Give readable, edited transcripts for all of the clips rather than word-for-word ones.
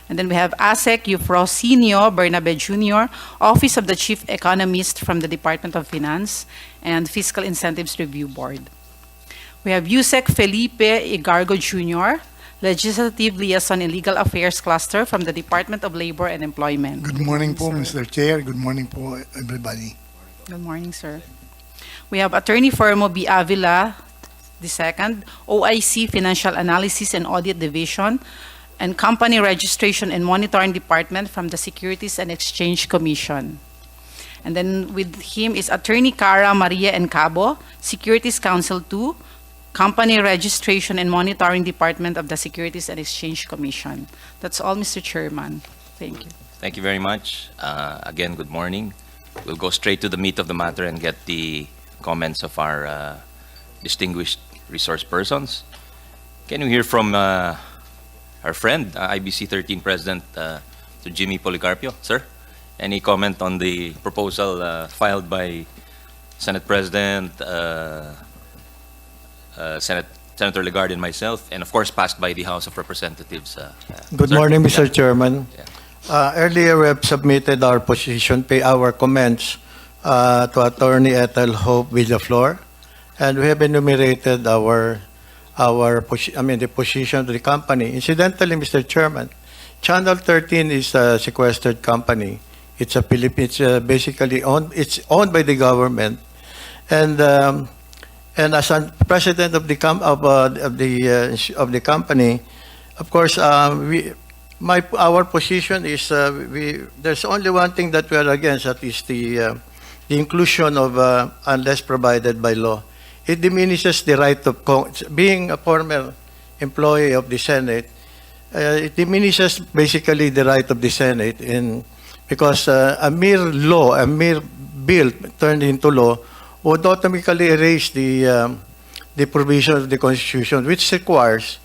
And then we have ASEC Eufrosino Bernabe Jr., Office of the Chief Economist from the Department of Finance, and Fiscal Incentives Review Board. We have USEC Felipe Igargo Jr., Legislative Liaison in Legal Affairs Cluster from the Department of Labor and Employment. Good morning po, Mr. Chair. Good morning po, everybody. Good morning, sir. We have Attorney Fermo B. Avila II, OIC Financial Analysis and Audit Division, and Company Registration and Monitoring Department from the Securities and Exchange Commission. And then with him is Attorney Cara Maria Encabo, Securities Counsel 2, Company Registration and Monitoring Department of the Securities and Exchange Commission. That's all, Mr. Chairman. Thank you. Thank you very much. Again, good morning. We'll go straight to the meat of the matter and get the comments of our distinguished resource persons. Can we hear from our friend, IBC 13 President to Jimmy Policarpio? Sir, any comment on the proposal filed by Senate President, Senator Legarde and myself, and of course passed by the House of Representatives? Good sir? morning, Mr. Yeah. Chairman. Yeah. Earlier, we have submitted our position, our comments to Attorney Ethel Hope Villaflor, and we have enumerated the position of the company. Incidentally, Mr. Chairman, Channel 13 is a sequestered company. It's a basically owned by the government, and as a president of the company, of course, our position is there's only one thing that we are against, that is the inclusion of unless provided by law. It diminishes the right of being a former employee of the Senate. It diminishes basically the right of the Senate because a mere law, a mere bill turned into law would automatically erase the provision of the Constitution, which requires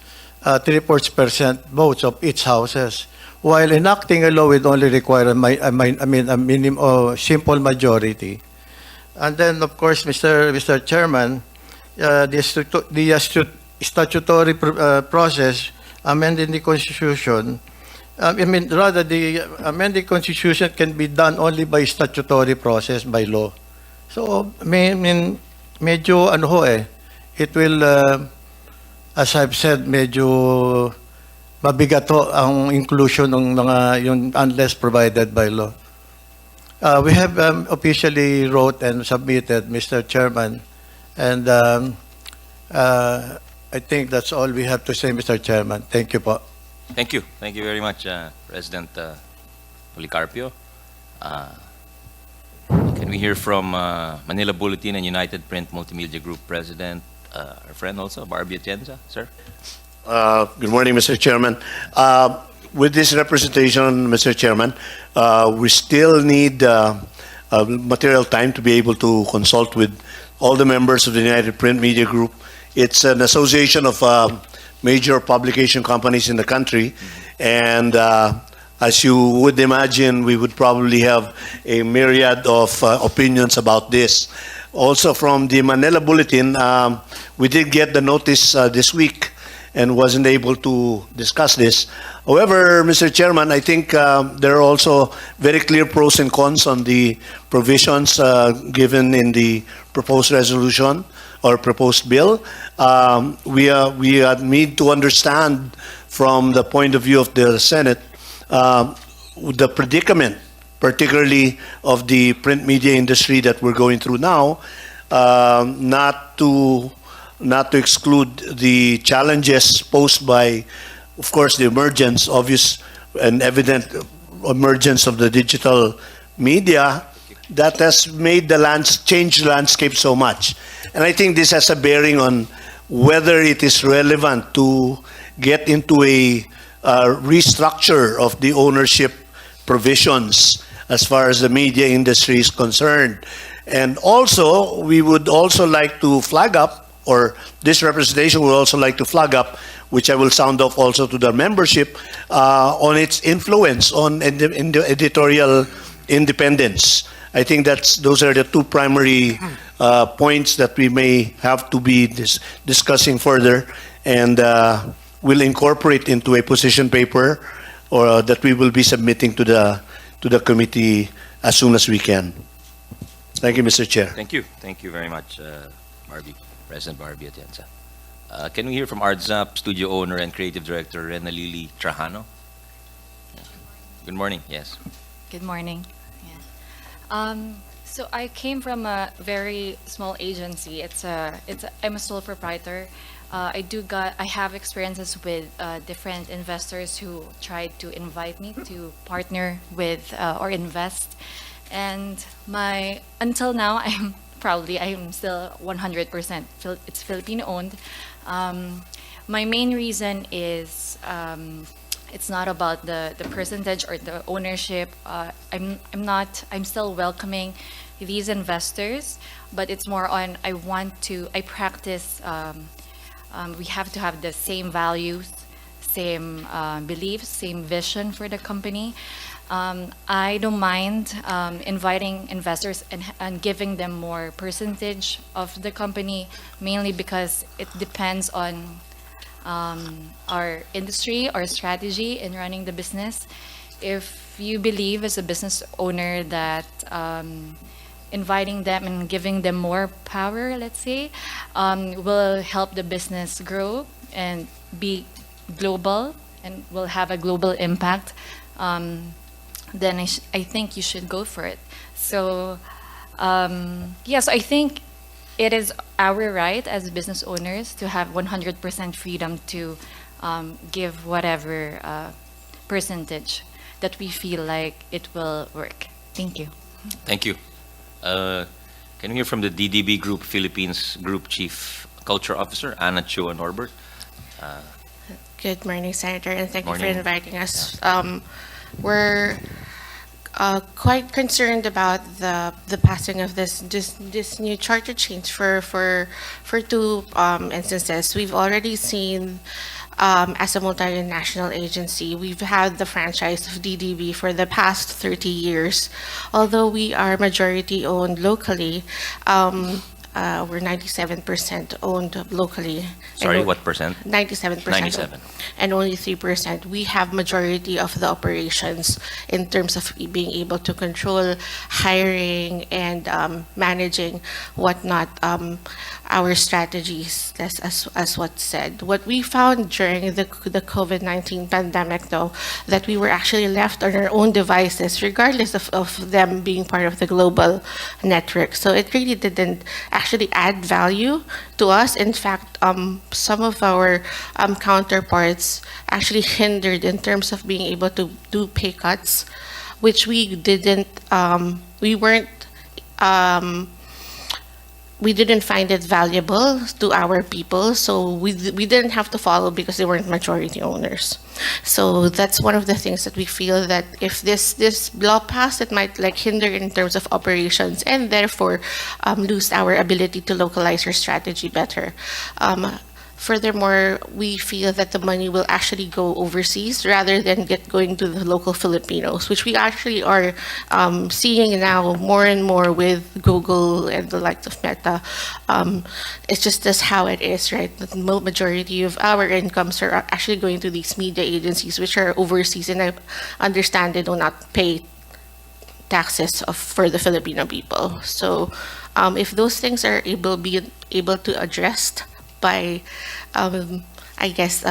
3/4% votes of each houses, while enacting a law would only require a minimum or simple majority. And then, of course, Mr. Chairman, the statutory process amending the Constitution. The amending Constitution can be done only by statutory process, by law. So, medyo it will, as I've said, medyo mabigat ang inclusion ng yung unless provided by law. We have officially wrote and submitted, Mr. Chairman, and I think that's all we have to say, Mr. Chairman. Thank you po. Thank you. Thank you very much, President Policarpio. Can we hear from Manila Bulletin and United Print Multimedia Group President, our friend also, Barbie Atienza, sir? Good morning, Mr. Chairman. With this representation, Mr. Chairman, we still need material time to be able to consult with all the members of the United Print Media Group. It's an association of major publication companies in the country, and as you would imagine, we would probably have a myriad of opinions about this. Also from the Manila Bulletin, we did get the notice this week and wasn't able to discuss this. However, Mr. Chairman, I think there are also very clear pros and cons on the provisions given in the proposed resolution or proposed bill. We need to understand from the point of view of the Senate the predicament, particularly of the print media industry that we're going through now, not to exclude the challenges posed by, of course, the emergence, obvious and evident emergence of the digital media that has made changed the landscape so much. And I think this has a bearing on whether it is relevant to get into a restructure of the ownership provisions as far as the media industry is concerned. And also, we would also like to flag up, or this representation would also like to flag up, which I will sound off also to the membership, on its influence on editorial independence. I think those are the two primary points that we may have to be discussing further, and will incorporate into a position paper or that we will be submitting to the committee as soon as we can. Thank you, Mr. Chair. Thank you. Thank you very much, President Barbie Atienza. Can we hear from ArtZap studio owner and creative director Rena Lily Trajano? Good morning. Yes. Good morning. Yeah. So I came from a very small agency. I'm a sole proprietor. I have experiences with different investors who tried to invite me to partner with or invest. And until now, I'm still 100%, it's Filipino owned. My main reason is, it's not about the percentage or the ownership. I'm still welcoming these investors, but it's more on, I practice, we have to have the same values, same beliefs, same vision for the company. I don't mind inviting investors and giving them more percentage of the company, mainly because it depends on our industry, our strategy in running the business. If you believe as a business owner that inviting them and giving them more power, let's say, will help the business grow and be global and will have a global impact, then I think you should go for it. So, yes, I think it is our right as business owners to have 100% freedom to give whatever percentage that we feel like it will work. Thank you. Thank you. Can we hear from the DDB Group Philippines Group Chief Culture Officer, Anna Chua Norbert? Good morning, Senator, and thank you Morning. for inviting us. We're quite concerned about the passing of this new charter change for two instances. We've already seen, as a multinational agency, we've had the franchise of DDB for the past 30 years. Although we are majority owned locally, we're 97% owned locally. Sorry, And what percent? 97%. 97. And only 3%. We have majority of the operations in terms of being able to control hiring and managing whatnot, our strategies, as what's said. What we found during the COVID-19 pandemic, though, that we were actually left on our own devices, regardless of them being part of the global network. So it really didn't actually add value to us. In fact, some of our counterparts actually hindered in terms of being able to do pay cuts, which we didn't, we didn't find it valuable to our people, so we didn't have to follow because they weren't majority owners. So that's one of the things that we feel that if this law passed, it might like hinder in terms of operations and therefore lose our ability to localize our strategy better. Furthermore, we feel that the money will actually go overseas rather than going to the local Filipinos, which we actually are seeing now more and more with Google and the likes of Meta. It's just that's how it is, right? The majority of our incomes are actually going to these media agencies, which are overseas, and I understand they do not pay taxes for the Filipino people. So if those things are be able to addressed by, I guess,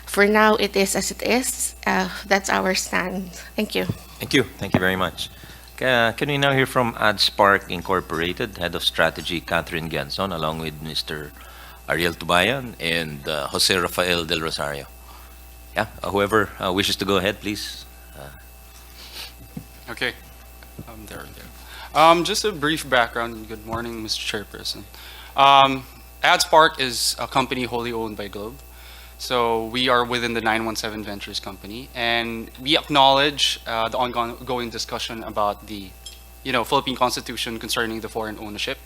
for now it is as it is. That's our stand. Thank you. Thank you. Thank you very much. Can we now hear from AdSpark Incorporated, Head of Strategy, Catherine Gianzon, along with Mr. Ariel Tubayan and Jose Rafael Del Rosario? Yeah, whoever wishes to go ahead, please. Okay. There we go. Just a brief background. Good morning, Mr. Chairperson. AdSpark is a company wholly owned by Globe. So we are within the 917 Ventures company, and we acknowledge the ongoing discussion about the, Philippine Constitution concerning the foreign ownership.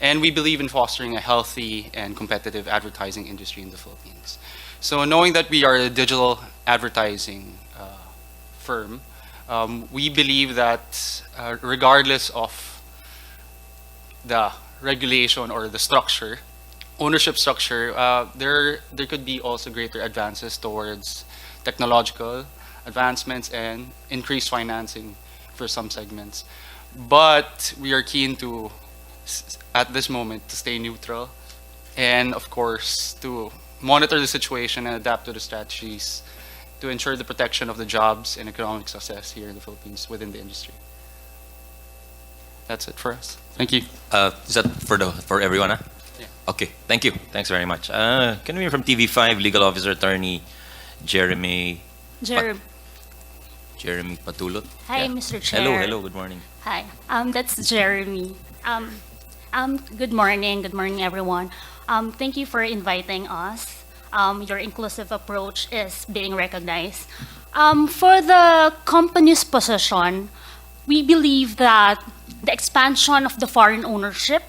And we believe in fostering a healthy and competitive advertising industry in the Philippines. So knowing that we are a digital advertising firm, we believe that regardless of the regulation or the structure, ownership structure, there could be also greater advances towards technological advancements and increased financing for some segments. But we are keen to, at this moment, to stay neutral and, of course, to monitor the situation and adapt to the strategies to ensure the protection of the jobs and economic success here in the Philippines within the industry. That's it for us. Thank you. Is that for everyone? Huh? Yeah. Okay, thank you. Thanks very much. Can we hear from TV5 Legal Officer Attorney Jeremy Jeremy. Jeremy Patulot? Hi, Yeah. Mr. Chair. Hello, good morning. Hi, that's Jeremy. Good morning, everyone. Thank you for inviting us. Your inclusive approach is being recognized. For the company's position, we believe that the expansion of the foreign ownership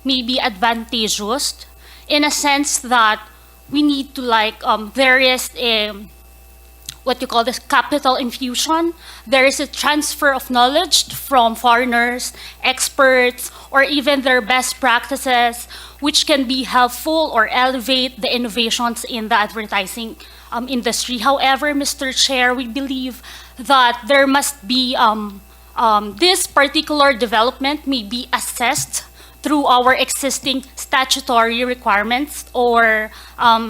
may be advantageous in a sense that we need to there is a what you call this capital infusion. There is a transfer of knowledge from foreigners, experts, or even their best practices, which can be helpful or elevate the innovations in the advertising industry. However, Mr. Chair, we believe that there must be this particular development may be assessed through our existing statutory requirements or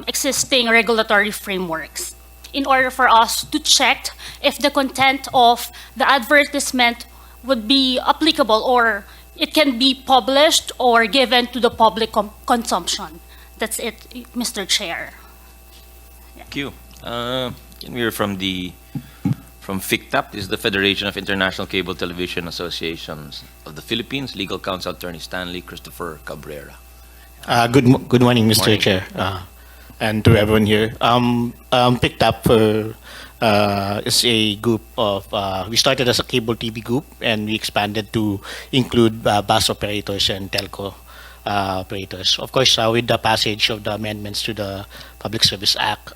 existing regulatory frameworks in order for us to check if the content of the advertisement would be applicable or it can be published or given to the public consumption. That's it, Mr. Chair. Thank you. Can we hear from FICTAP? This is the Federation of International Cable Television Associations of the Philippines. Legal Counsel Attorney Stanley Christopher Cabrera. Good morning, Mr. Morning. Chair, and to everyone here. Picked up for is a group of. We started as a cable TV group, and we expanded to include bus operators and telco operators. Of course, with the passage of the amendments to the Public Service Act,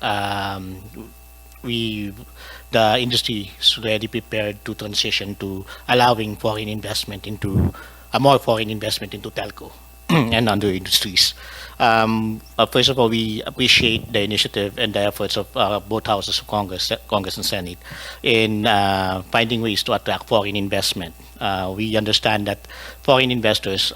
the industry is already prepared to transition to allowing foreign investment into more foreign investment into telco and other industries. First of all, we appreciate the initiative and the efforts of both houses of Congress and Senate in finding ways to attract foreign investment. We understand that foreign investors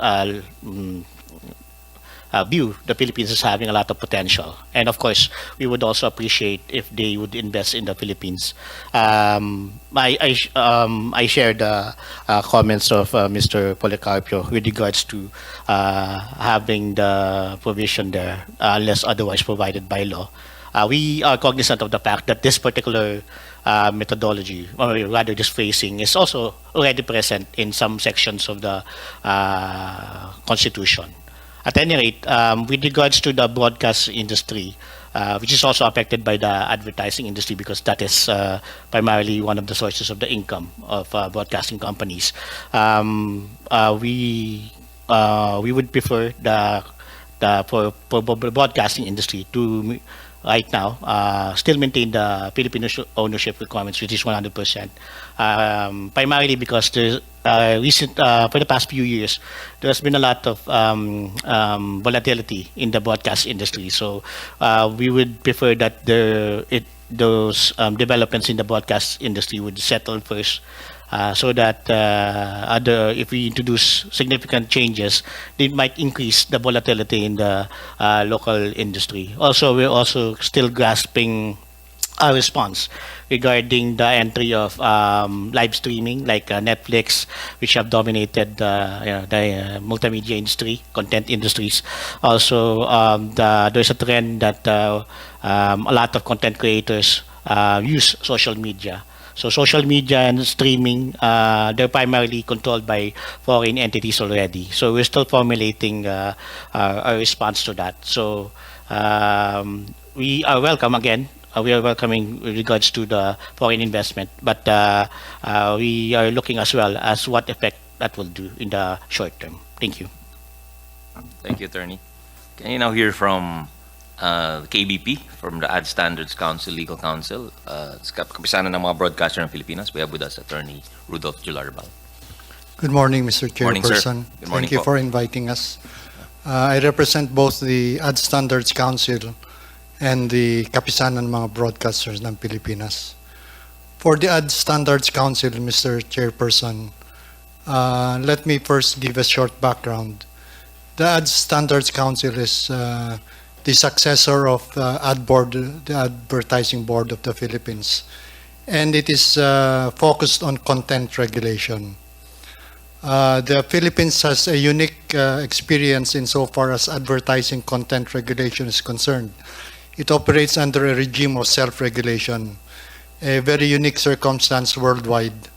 view the Philippines as having a lot of potential. And of course, we would also appreciate if they would invest in the Philippines. I share the comments of Mr. Policarpio with regards to having the provision there unless otherwise provided by law. We are cognizant of the fact that this particular methodology, or rather this phrasing, is also already present in some sections of the Constitution. At any rate, with regards to the broadcast industry, which is also affected by the advertising industry because that is primarily one of the sources of the income of broadcasting companies, we would prefer for broadcasting industry to right now still maintain the Filipino ownership requirements, which is 100%. Primarily because there's for the past few years, there's been a lot of volatility in the broadcast industry. So we would prefer that those developments in the broadcast industry would settle first, so that if we introduce significant changes, they might increase the volatility in the local industry. Also, we're also still grasping our response regarding the entry of live streaming like Netflix, which have dominated the multimedia industry, content industries. Also, there's a trend that a lot of content creators use social media. So social media and streaming, they're primarily controlled by foreign entities already. So we're still formulating a response to that. So we are welcome again. We are welcoming with regards to the foreign investment, but we are looking as well as what effect that will do in the short term. Thank you. Thank you, Attorney. Can you now hear from the KBP, from the Ad Standards Council, Legal Counsel, kapisanan ng mga broadcaster ng Pilipinas. We have with us Attorney Rudolph Jularbal. Good morning, Mr. Morning, sir. Chairperson. Good morning Thank you po. for inviting us. I represent both the Ad Standards Council and the kapisanan ng mga broadcasters ng Pilipinas. For the Ad Standards Council, Mr. Chairperson, let me first give a short background. The Ad Standards Council is the successor of Ad Board, the Advertising Board of the Philippines, and it is focused on content regulation. The Philippines has a unique experience insofar as advertising content regulation is concerned. It operates under a regime of self-regulation, a very unique circumstance worldwide.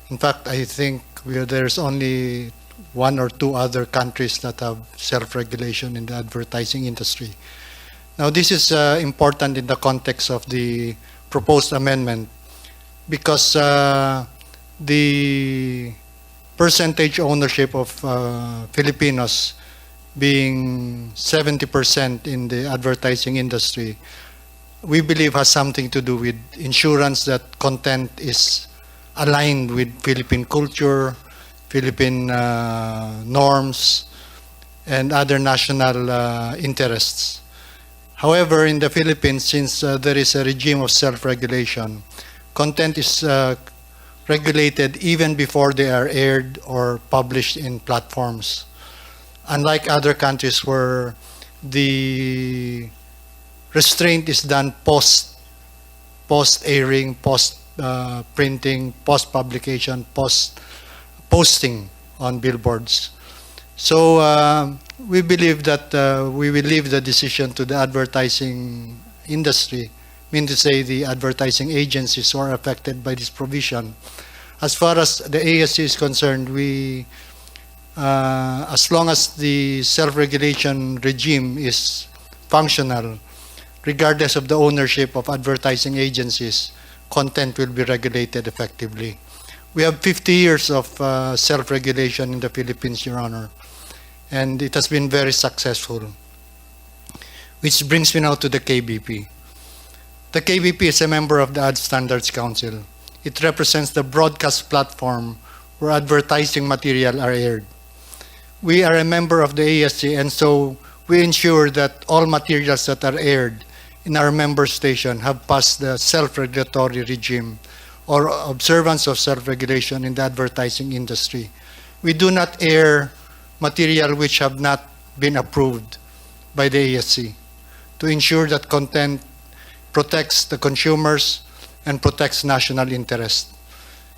In fact, I think there's only one or two other countries that have self-regulation in the advertising industry. Now, this is important in the context of the proposed amendment because the percentage ownership of Filipinos being 70% in the advertising industry, we believe has something to do with ensurance that content is aligned with Philippine culture, Philippine norms, and other national interests. However, in the Philippines, since there is a regime of self-regulation, content is regulated even before they are aired or published in platforms. Unlike other countries where the restraint is done post-airing, post-printing, post-publication, post-posting on billboards. So we believe that we will leave the decision to the advertising industry, mean to say the advertising agencies who are affected by this provision. As far as the ASC is concerned, we as long as the self-regulation regime is functional, regardless of the ownership of advertising agencies, content will be regulated effectively. We have 50 years of self-regulation in the Philippines, Your Honor, and it has been very successful. Which brings me now to the KBP. The KBP is a member of the Ad Standards Council. It represents the broadcast platform where advertising material are aired. We are a member of the ASC, and so we ensure that all materials that are aired in our member station have passed the self-regulatory regime or observance of self-regulation in the advertising industry. We do not air material which have not been approved by the ASC to ensure that content protects the consumers and protects national interest.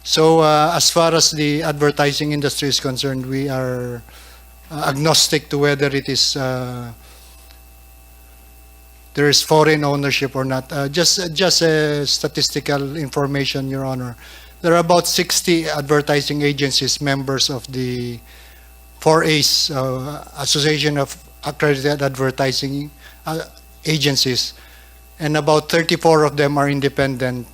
So as far as the advertising industry is concerned, we are agnostic to whether it is there is foreign ownership or not. Just a statistical information, Your Honor. There are about 60 advertising agencies members of the 4A's Association of Accredited Advertising Agencies, and about 34 of them are independent,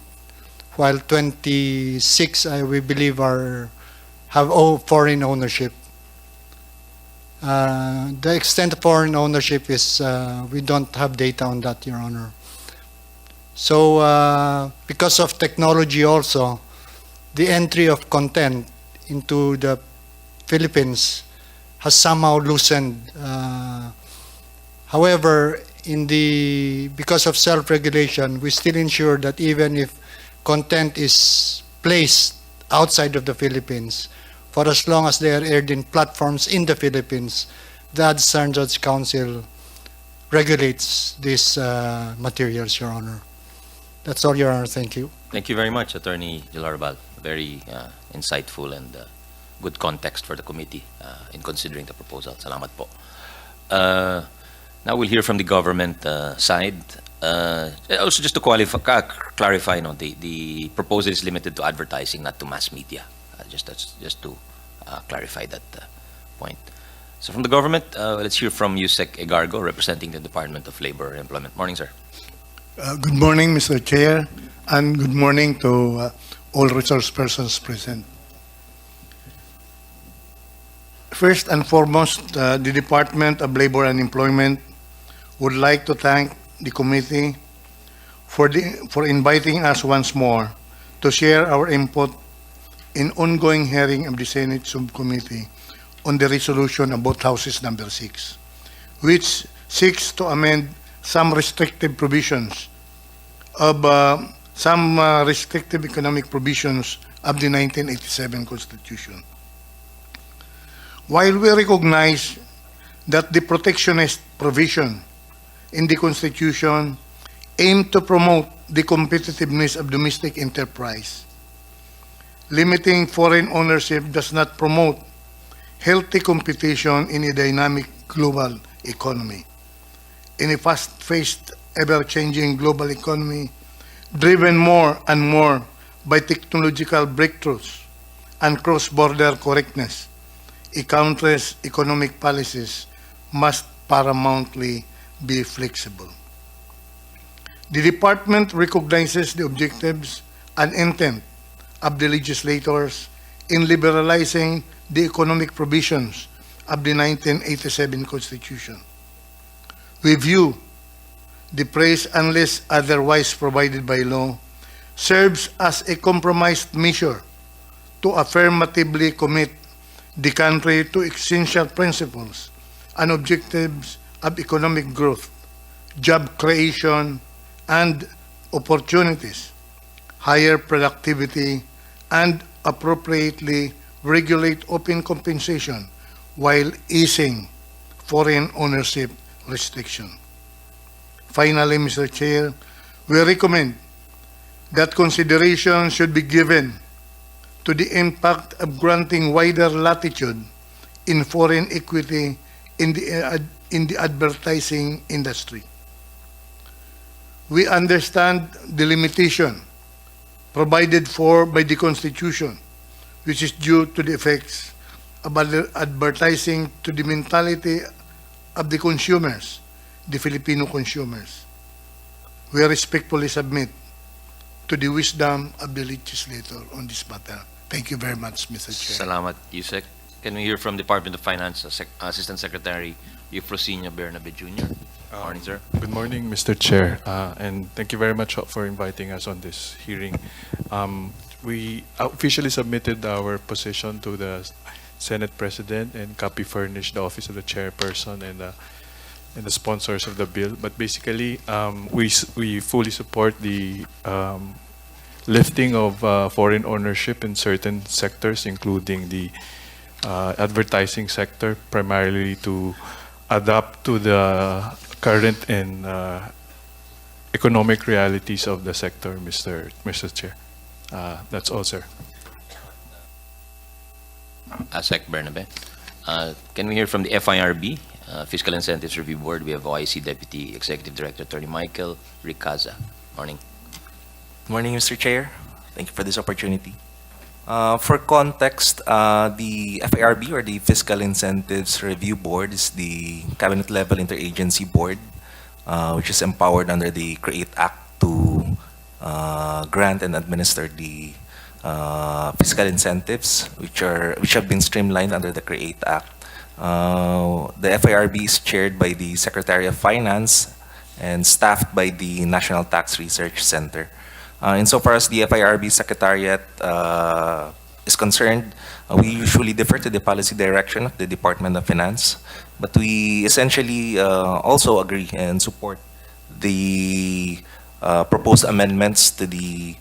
while 26, we believe, have foreign ownership. The extent of foreign ownership is, we don't have data on that, Your Honor. So because of technology also, the entry of content into the Philippines has somehow loosened. However, because of self-regulation, we still ensure that even if content is placed outside of the Philippines, for as long as they are aired in platforms in the Philippines, the Ad Standards Council regulates these materials, Your Honor. That's all, Your Honor. Thank you. Thank you very much, Attorney Gilarbal. Very insightful and good context for the committee in considering the proposal. Salamat po. Now we'll hear from the government side. Also, just to clarify, the proposal is limited to advertising, not to mass media. Just to clarify that point. So from the government, let's hear from Yusek Egargo, representing the Department of Labor and Employment. Morning, sir. Good morning, Mr. Chair, and good morning to all resource persons present. First and foremost, the Department of Labor and Employment would like to thank the committee for inviting us once more to share our input in ongoing hearing of the Senate Subcommittee on the resolution about Houses Number 6, which seeks to amend some restrictive provisions of some restrictive economic provisions of the 1987 Constitution. While we recognize that the protectionist provision in the Constitution aim to promote the competitiveness of domestic enterprise, limiting foreign ownership does not promote healthy competition in a dynamic global economy. In a fast-paced, ever-changing global economy, driven more and more by technological breakthroughs and cross-border correctness, a country's economic policies must paramountly be flexible. The Department recognizes the objectives and intent of the legislators in liberalizing the economic provisions of the 1987 Constitution. We view the phrase "unless otherwise provided by law" serves as a compromised measure to affirmatively commit the country to essential principles and objectives of economic growth, job creation, and opportunities, higher productivity, and appropriately regulate open compensation while easing foreign ownership restriction. Finally, Mr. Chair, we recommend that consideration should be given to the impact of granting wider latitude in foreign equity in the advertising industry. We understand the limitation provided for by the Constitution, which is due to the effects of advertising to the mentality of the consumers, the Filipino consumers. We respectfully submit to the wisdom of the legislator on this matter. Thank you very much, Mr. Chair. Salamat, Yusek. Can we hear from Department of Finance, Assistant Secretary Eufrosino Bernabe Jr.? Morning, sir. Good morning, Mr. Chair, and thank you very much for inviting us on this hearing. We officially submitted our position to the Senate President and copy furnished the Office of the Chairperson and the sponsors of the bill. But basically, we fully support the lifting of foreign ownership in certain sectors, including the advertising sector, primarily to adapt to the current and economic realities of the sector, Mr. Chair. That's all, sir. Sec Bernabe. Can we hear from the FIRB, Fiscal Incentives Review Board? We have OIC Deputy Executive Director Attorney Michael Ricaza. Morning. Good morning, Mr. Chair. Thank you for this opportunity. For context, the FIRB, or the Fiscal Incentives Review Board, is the cabinet-level interagency board, which is empowered under the CREATE Act to grant and administer the fiscal incentives, which have been streamlined under the CREATE Act. The FIRB is chaired by the Secretary of Finance and staffed by the National Tax Research Center. Insofar as the FIRB Secretariat is concerned, we usually defer to the policy direction of the Department of Finance, but we essentially also agree and support the proposed amendments to the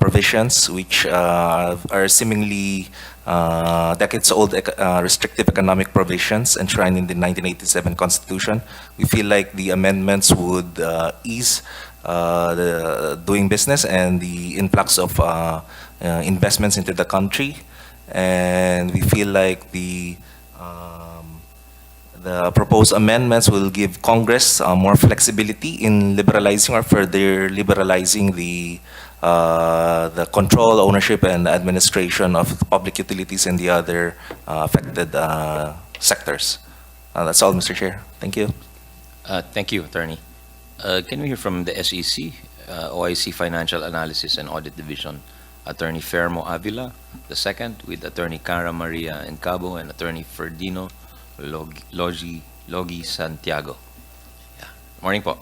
provisions, which are seemingly decades-old restrictive economic provisions enshrined in the 1987 Constitution. We feel like the amendments would ease the doing business and the influx of investments into the country, and we feel like the proposed amendments will give Congress more flexibility in liberalizing or further liberalizing the control, ownership, and administration of public utilities and the other affected sectors. That's all, Mr. Chair. Thank you. Thank you, Attorney. Can we hear from the SEC, OIC Financial Analysis and Audit Division, Attorney Fermo Avila, the second, with Attorney Cara Maria Encabo and Attorney Ferdino Logi Santiago. Yeah. Morning po.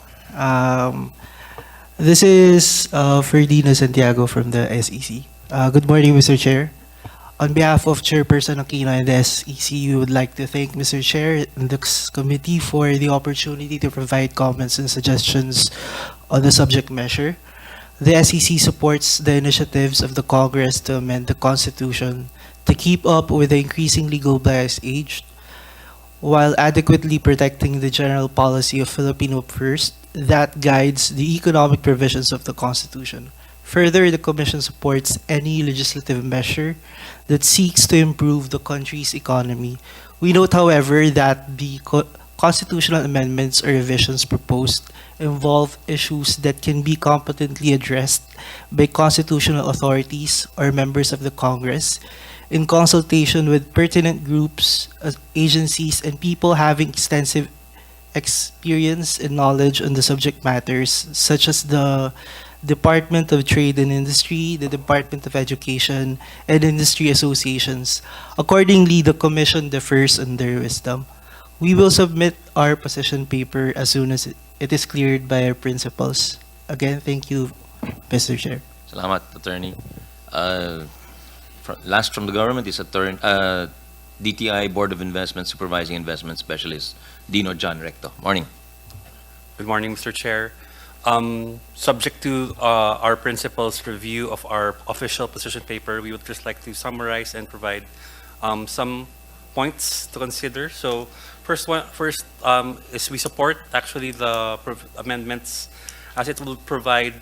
This is Ferdino Santiago from the SEC. Good morning, Mr. Chair. On behalf of Chairperson Aquino and the SEC, we would like to thank Mr. Chair and this committee for the opportunity to provide comments and suggestions on the subject measure. The SEC supports the initiatives of the Congress to amend the Constitution to keep up with the increasingly globalized age, while adequately protecting the general policy of Filipino First that guides the economic provisions of the Constitution. Further, the Commission supports any legislative measure that seeks to improve the country's economy. We note, however, that the constitutional amendments or revisions proposed involve issues that can be competently addressed by constitutional authorities or members of the Congress in consultation with pertinent groups, agencies, and people having extensive experience and knowledge on the subject matters, such as the Department of Trade and Industry, the Department of Education, and industry associations. Accordingly, the Commission differs in their wisdom. We will submit our position paper as soon as it is cleared by our principals. Again, thank you, Mr. Chair. Salamat, Attorney. Last from the government is DTI Board of Investment Supervising Investment Specialist Dino John Recto. Morning. Good morning, Mr. Chair. Subject to our principal's review of our official position paper, we would just like to summarize and provide some points to consider. So first is we support actually the amendments as it will provide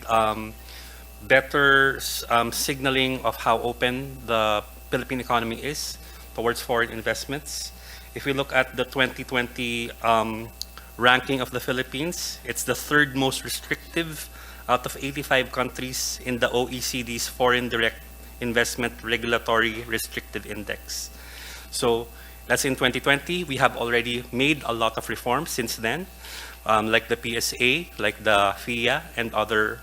better signaling of how open the Philippine economy is towards foreign investments. If we look at the 2020 ranking of the Philippines, it's the third most restrictive out of 85 countries in the OECD's Foreign Direct Investment Regulatory Restrictive Index. So that's in 2020. We have already made a lot of reforms since then, like the PSA, like the FIA, and other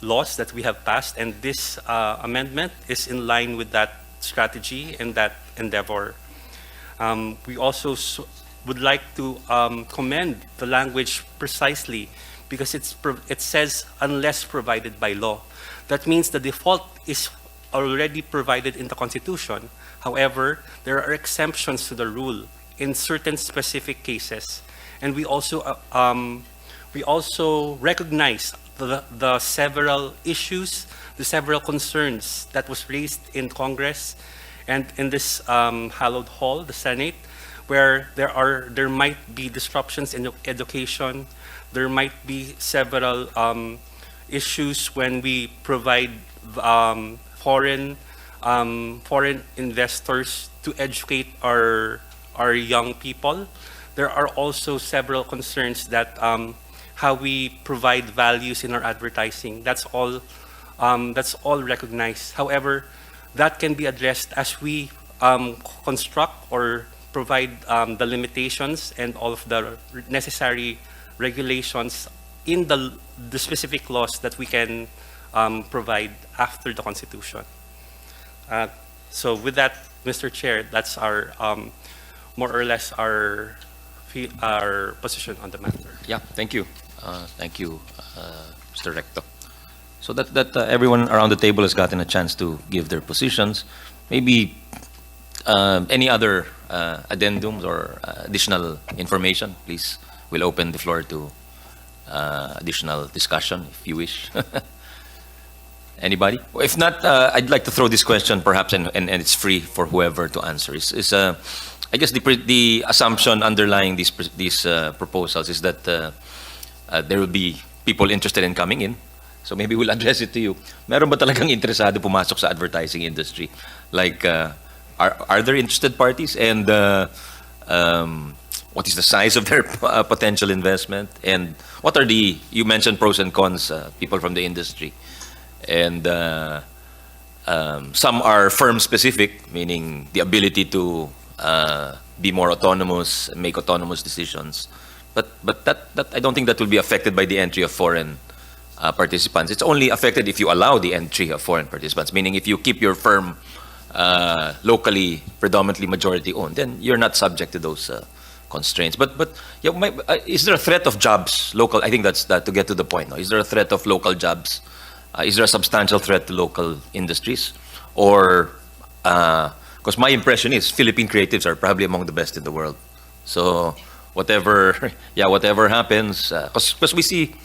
laws that we have passed. And this amendment is in line with that strategy and that endeavor. We also would like to commend the language precisely because it says unless provided by law. That means the default is already provided in the Constitution. However, there are exemptions to the rule in certain specific cases. And we also recognize the several issues, the several concerns that was raised in Congress and in this hallowed hall, the Senate, where there might be disruptions in education, there might be several issues when we provide foreign investors to educate our young people. There are also several concerns that how we provide values in our advertising. That's all recognized. However, that can be addressed as we construct or provide the limitations and all of the necessary regulations in the specific laws that we can provide after the Constitution. So with that, Mr. Chair, that's our more or less our position on the matter. Yeah, thank you. Thank you, Mr. Recto. So that everyone around the table has gotten a chance to give their positions. Maybe any other addendums or additional information, please. We'll open the floor to additional discussion if you wish. Anybody? If not, I'd like to throw this question perhaps, and it's free for whoever to answer. I guess the assumption underlying these proposals is that there will be people interested in coming in. So maybe we'll address it to you. Meron ba talagang interesado pumasok sa advertising industry? Like, are there interested parties? And what is the size of their potential investment? And what are you mentioned pros and cons, people from the industry. And some are firm specific, meaning the ability to be more autonomous, make autonomous decisions. But that I don't think that will be affected by the entry of foreign participants. It's only affected if you allow the entry of foreign participants, meaning if you keep your firm locally, predominantly majority owned, then you're not subject to those constraints. But yeah, is there a threat of jobs local? I think that's to get to the point. No? Is there a threat of local jobs? Is there a substantial threat to local industries? Or because my impression is Philippine creatives are probably among the best in the world. So whatever happens, because we see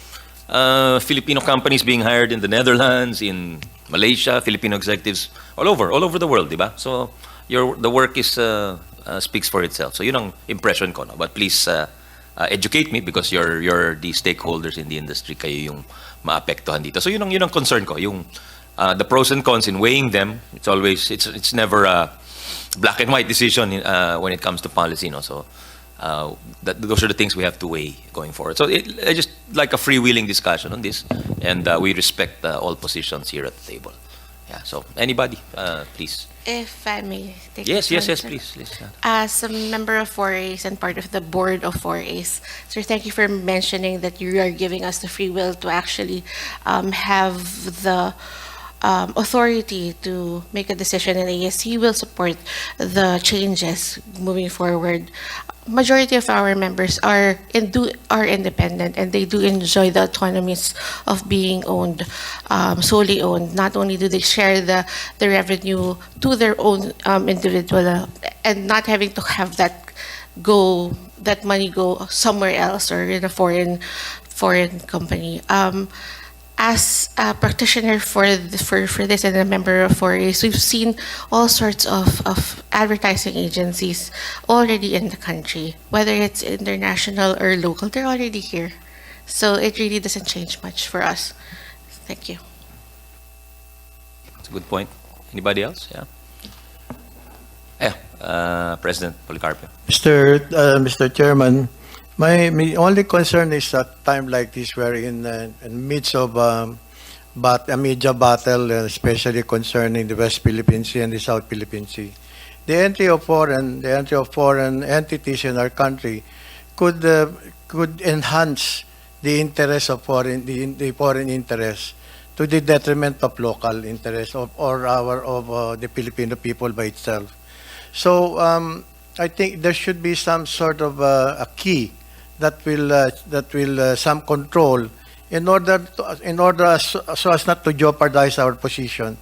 Filipino companies being hired in the Netherlands, in Malaysia, Filipino executives all over the world, di ba? So the work is speaks for itself. So yun ang impression ko, no? But please educate me because you're the stakeholders in the industry, kayo yung maapektuhan dito. So yun ang concern ko, yung the pros and cons in weighing them. It's never a black and white decision when it comes to policy, no? So those are the things we have to weigh going forward. So I just like a freewheeling discussion on this, and we respect all positions here at the table. Yeah. So anybody, please. If I may take Yes, this one, sir. please. As a member of 4As and part of the board of 4As, sir, thank you for mentioning that you are giving us the free will to actually have the authority to make a decision, and ASC will support the changes moving forward. Majority of our members are independent, and they do enjoy the autonomies of being owned, solely owned. Not only do they share the revenue to their own individual, and not having to have that money go somewhere else or in a foreign company. As a practitioner for this and a member of 4As, we've seen all sorts of advertising agencies already in the country, whether it's international or local, they're already here. So it really doesn't change much for us. Thank you. That's a good point. Anybody else? Yeah. President Policarpio. Mr. Chairman, my only concern is at time like this, where in midst of a media battle, especially concerning the West Philippine Sea and the South Philippine Sea, the entry of foreign entities in our country could enhance the interest of the foreign interest to the detriment of local interest of the Filipino people by itself. So I think there should be some sort of a key that will some control in order so as not to jeopardize our position.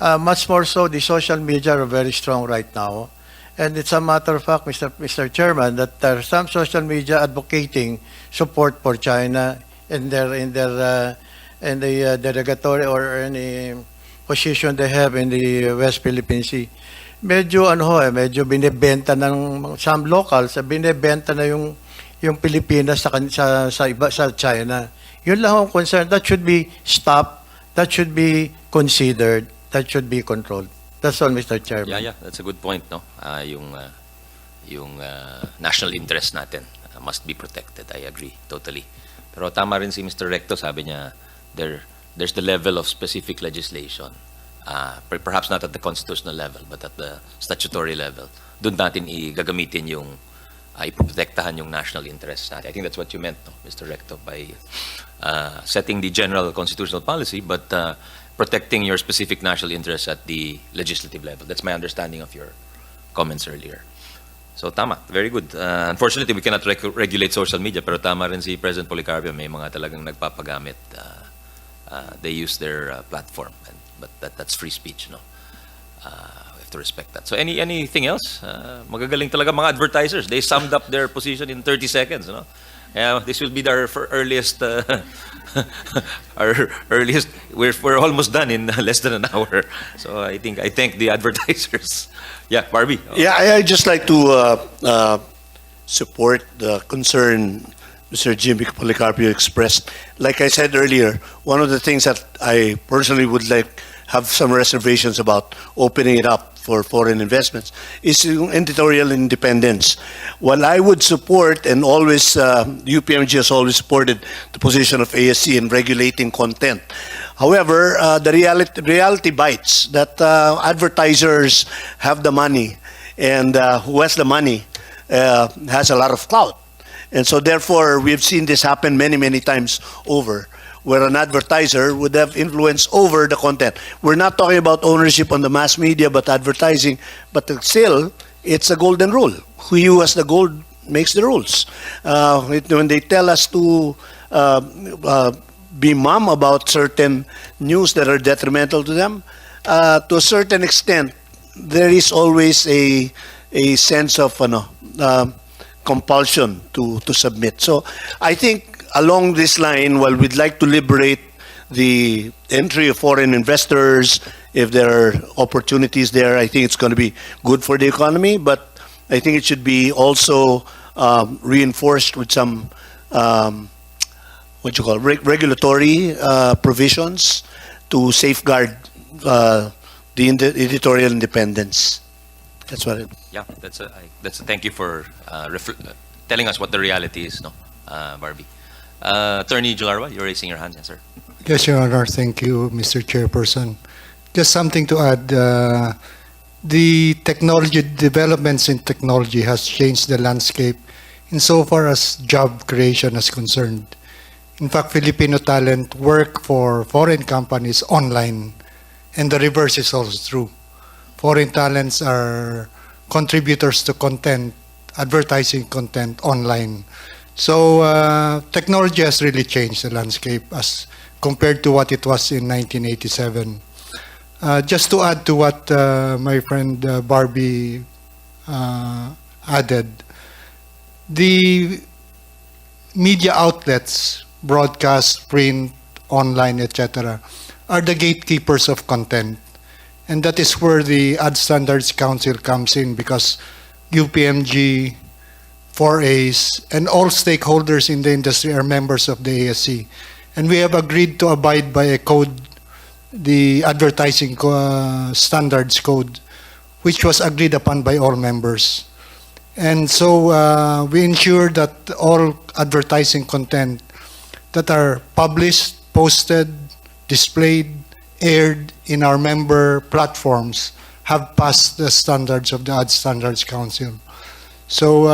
Much more so, the social media are very strong right now, and it's a matter of fact, Mr. Chairman, that there are some social media advocating support for China in the derogatory or any position they have in the West Philippine Sea. Medyo binebenta ng some locals, binebenta na yung Pilipinas sa China. Yun lang ang concern. That should be stopped. That should be considered. That should be controlled. That's all, Mr. Chairman. Yeah. That's a good point, no? Yung national interest natin must be protected. I agree totally. Pero tama rin si Mr. Recto, sabi niya there's the level of specific legislation. Perhaps not at the constitutional level, but at the statutory level. Doon natin gagamitin yung ipoprotektahan yung national interest natin. I think that's what you meant, no, Mr. Recto, by setting the general constitutional policy, but protecting your specific national interests at the legislative level. That's my understanding of your comments earlier. So tama, very good. Unfortunately, we cannot regulate social media, pero tama rin si President Policarpio, may mga talagang nagpapagamit. They use their platform, but that's free speech, no? We have to respect that. So anything else? Magagaling talaga mga advertisers. They summed up their position in 30 seconds, no? This will be our earliest. Our earliest. We're almost done in less than an hour. So I thank the advertisers. Yeah, Barbie. Yeah, I just like to support the concern Mr. Jimmy Policarpio expressed. Like I said earlier, one of the things that I personally would have some reservations about opening it up for foreign investments is editorial independence. While I would support, and always UPMG has always supported the position of ASC in regulating content. However, the reality bites that advertisers have the money, and who has the money has a lot of clout. And so therefore, we've seen this happen many, many times over, where an advertiser would have influence over the content. We're not talking about ownership on the mass media, but advertising. But still, it's a golden rule. Who has the gold makes the rules. When they tell us to be mum about certain news that are detrimental to them, to a certain extent, there is always a sense of compulsion to submit. So I think along this line, while we'd like to liberate the entry of foreign investors, if there are opportunities there, I think it's going to be good for the economy, but I think it should be also reinforced with some regulatory provisions to safeguard the editorial independence. That's what it. Yeah, thank you for telling us what the reality is, no, Barbie. Attorney Jularwa, you're raising your hand, yes, sir. Yes, Your Honor. Thank you, Mr. Chairperson. Just something to add. The technology developments in technology has changed the landscape insofar as job creation is concerned. In fact, Filipino talent work for foreign companies online, and the reverse is also true. Foreign talents are contributors to content, advertising content online. So technology has really changed the landscape as compared to what it was in 1987. Just to add to what my friend Barbie added, the media outlets, broadcast, print, online, etc., are the gatekeepers of content. And that is where the Ad Standards Council comes in, because UPMG, 4As, and all stakeholders in the industry are members of the ASC. And we have agreed to abide by a code, the Advertising Standards Code, which was agreed upon by all members. And so we ensure that all advertising content that are published, posted, displayed, aired in our member platforms have passed the standards of the Ad Standards Council. So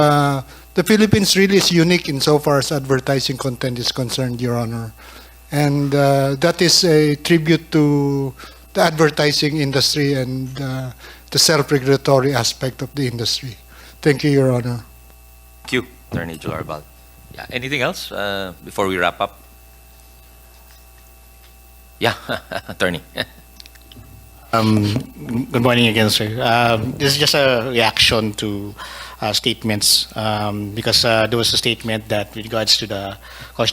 the Philippines really is unique insofar as advertising content is concerned, Your Honor. And that is a tribute to the advertising industry and the self-regulatory aspect of the industry. Thank you, Your Honor. Thank you, Attorney Jularbal. Yeah, anything else before we wrap up? Yeah, Attorney. Good morning again, sir. This is just a reaction to statements because there was a statement that with regards to the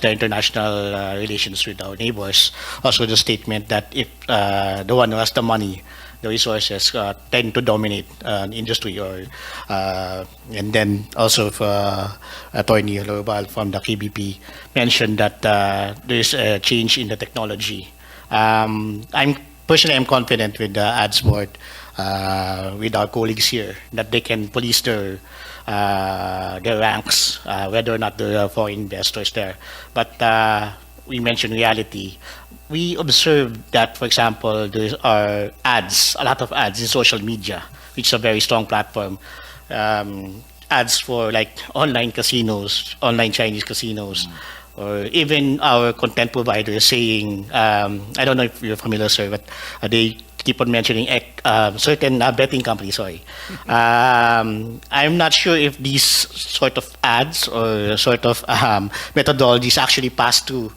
international relations with our neighbors, also the statement that if the one who has the money, the resources tend to dominate an industry, or and then also Attorney Lorval from the KBP mentioned that there is a change in the technology. I'm confident with the ads board, with our colleagues here, that they can police their ranks, whether or not there are foreign investors there. But we mentioned reality. We observed that, for example, there are ads, a lot of ads in social media, which is a very strong platform. Ads for like online casinos, online Chinese casinos, or even our content providers saying, I don't know if you're familiar, sir, but they keep on mentioning certain betting companies, sorry. I'm not sure if these sort of ads or sort of methodologies actually pass to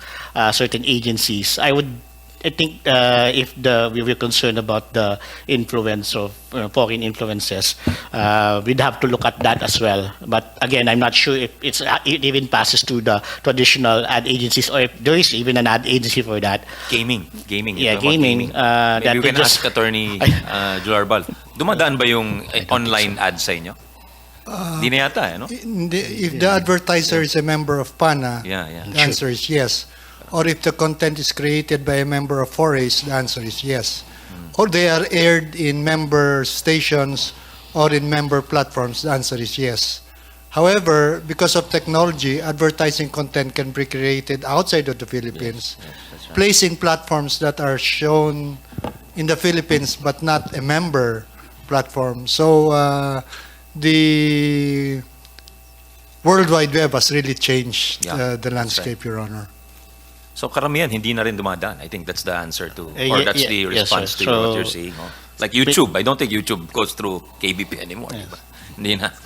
certain agencies. I think if we were concerned about the influence of foreign influences, we'd have to look at that as well. But again, I'm not sure if it even passes to the traditional ad agencies, or if there is even an ad agency for that. Gaming. Yeah, gaming. Maybe you can ask Attorney Jularbal, dumadaan ba yung online ads sa inyo? Hindi na yata, no? If the advertiser is a member of PANA, the answer is yes. Or if the content is created by a member of 4As, the answer is yes. Or they are aired in member stations or in member platforms, the answer is yes. However, because of technology, advertising content can be created outside of the Philippines, That's right. placed in platforms that are shown in the Philippines but not a member platform. So the World Wide Web has really changed the landscape, Your Honor. So karamihan hindi na rin dumadaan. I think that's the answer to, or that's the response to what you're saying. Oh. Like YouTube, I don't think YouTube goes through KBP anymore. Diba? Hindi na.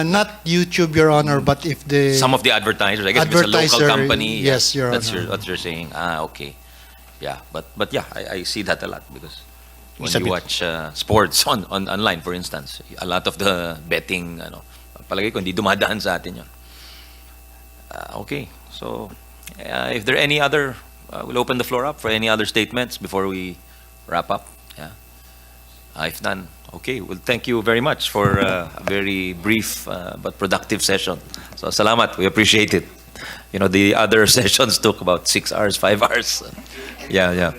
Not YouTube, Your Honor, but if the some of the advertisers, I guess if it's a local company, yes, Your that's Honor. what you're saying. Okay, yeah, but yeah, I see that a lot because when you watch sports online, for instance, a lot of the betting, palagay ko hindi dumadaan sa atin yun. Okay, so If there are any other, we'll open the floor up for any other statements before we wrap up. Yeah. If none, okay. Well, thank you very much for a very brief but productive session. So, salamat. We appreciate it. You know, the other sessions took about 6 hours, 5 hours. Yeah.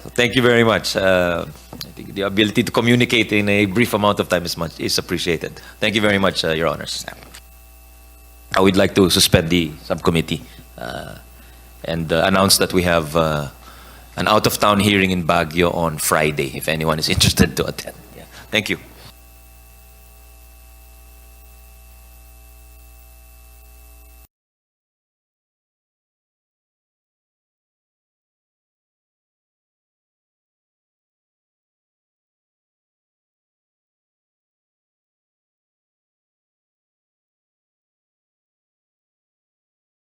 So thank you very much. I think the ability to communicate in a brief amount of time is appreciated. Thank you very much, Your Honors. I would like to suspend the subcommittee and announce that we have an out-of-town hearing in Baguio on Friday, if anyone is interested to attend. Yeah. Thank you.